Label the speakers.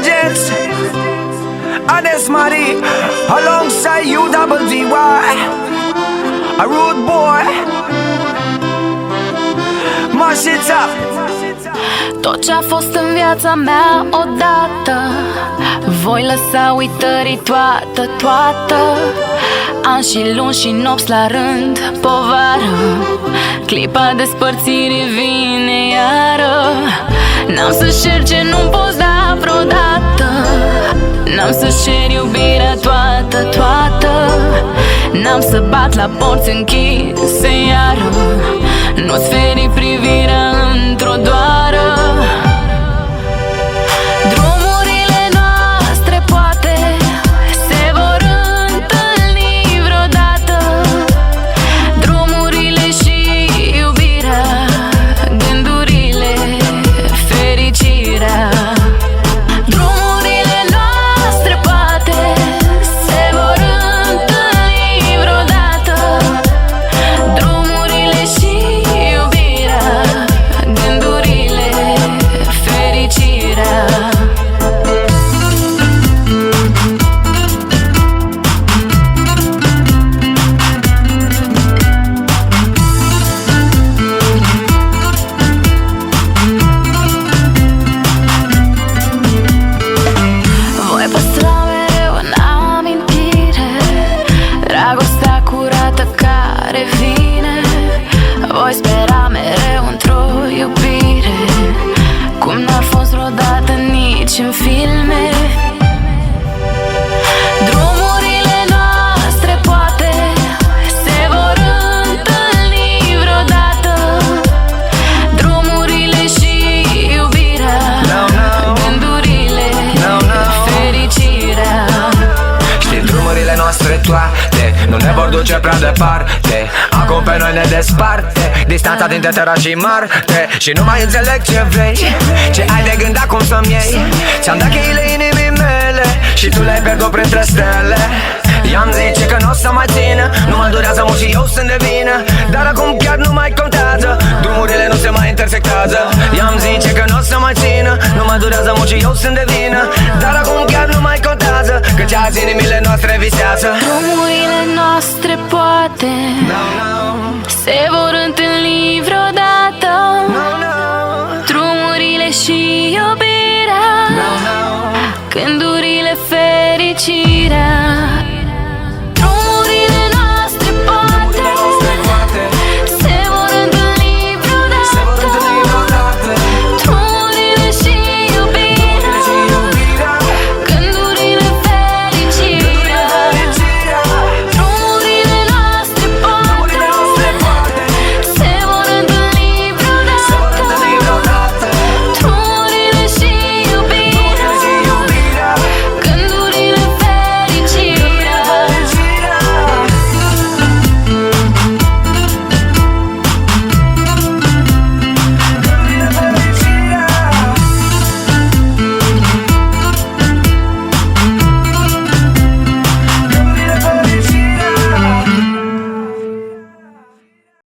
Speaker 1: Vengeance, Ades Marie, alongside you, Double DY, a rude boy, mash it up.
Speaker 2: Tot ce-a fost în viața mea odată voi lăsa uitării toată. Ani și luni și nopți la rând, povară. Clipa despărțirii vine iară. N-am să cer ce nu poți da vreodată. N-am să cer iubirea toată. N-am să bat la porți închise iară. Nu-ți feri privirea într-o doară. Drumurile noastre poate se vor întâlni vreodată. Drumurile și iubirea, gândurile, fericirea. Drumurile noastre poate se vor întâlni vreodată. Drumurile și iubirea, gândurile, fericirea. Voi păstra mereu în amintire dragostea curată care vine. Voi spera mereu într-o iubire cum n-a fost vreodată nici în filme. Drumurile noastre poate se vor întâlni vreodată. Drumurile și iubirea, gândurile, fericirea.
Speaker 1: Știi, drumurile noastre toate nu ne vor duce prea departe. Acum pe noi ne desparte distanța dintre terra și Marte. Și nu mai înțeleg ce vrei, ce ai de gând acum să-mi iei. Ți-am dat cheile inimii mele și tu le-ai pierdut printre stele. I-am zice că n-o să mai țină, nu mă durează mult și eu sunt de vină. Dar acum chiar nu mai contează, drumurile nu se mai intersectează. I-am zice că n-o să mai țină, nu mă durează mult și eu sunt de vină. Dar acum chiar nu mai contează, căci azi inimile noastre visează.
Speaker 2: Drumurile noastre poate se vor întâlni vreodată. Drumurile și iubirea, gândurile, fericirea.